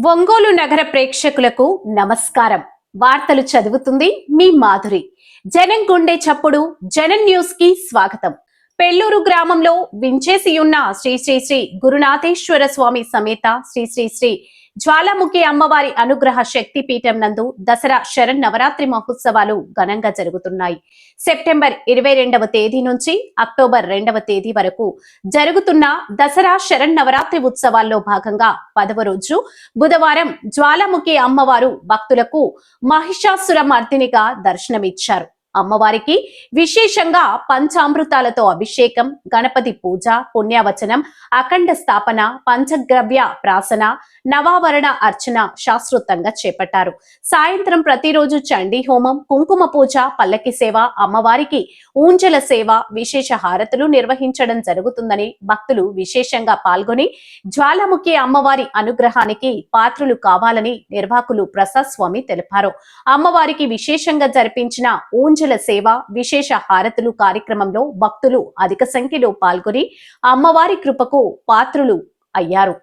ఒంగోలు నగర ప్రేక్షకులకు నమస్కారం. వార్తలు చదువుతుంది మీ మాధురి. జనం గుండె చప్పుడు జనం న్యూస్ కి స్వాగతం. పెళ్లూరు గ్రామంలో వించేసి ఉన్న శ్రీ శ్రీ శ్రీ గురునాథేశ్వర స్వామి సమేత శ్రీ శ్రీ శ్రీ జ్వాలాముఖి అమ్మవారి అనుగ్రహ శక్తి పీఠం నందు దసరా శరన్నవరాత్రి మహోత్సవాలు ఘనంగా జరుగుతున్నాయి. సెప్టెంబర్ 22వ తేదీ నుంచి అక్టోబర్ 2వ తేదీ వరకు జరుగుతున్న దసరా శరన్నవరాత్రి ఉత్సవాల్లో భాగంగా 10వ రోజు బుధవారం జ్వాలాముఖి అమ్మవారు భక్తులకు మహిషాసుర మర్దినిగా దర్శనమిచ్చారు. అమ్మవారికి విశేషంగా పంచామృతాలతో అభిషేకం, గణపతి పూజ, పుణ్యవచనం, అఖండ స్థాపన, పంచగ్రవ్య ప్రాసన, నవావరణ అర్చన శాస్త్రోక్తంగా చేపట్టారు. సాయంత్రం ప్రతిరోజు చండీ హోమం, కుంకుమ పూజ, పల్లకి సేవ, అమ్మవారికి ఊంజల సేవ, విశేష హారతులు నిర్వహించడం జరుగుతుందని భక్తులు విశేషంగా పాల్గొని జ్వాలాముఖి అమ్మవారి అనుగ్రహానికి పాత్రులు కావాలని నిర్వాహకులు ప్రసాద్ స్వామి తెలిపారు. అమ్మవారికి విశేషంగా జరిపించిన ఊంజల సేవ, విశేష హారతులు కార్యక్రమంలో భక్తులు అధిక సంఖ్యలో పాల్గొని అమ్మవారి కృపకు పాత్రులు అయ్యారు.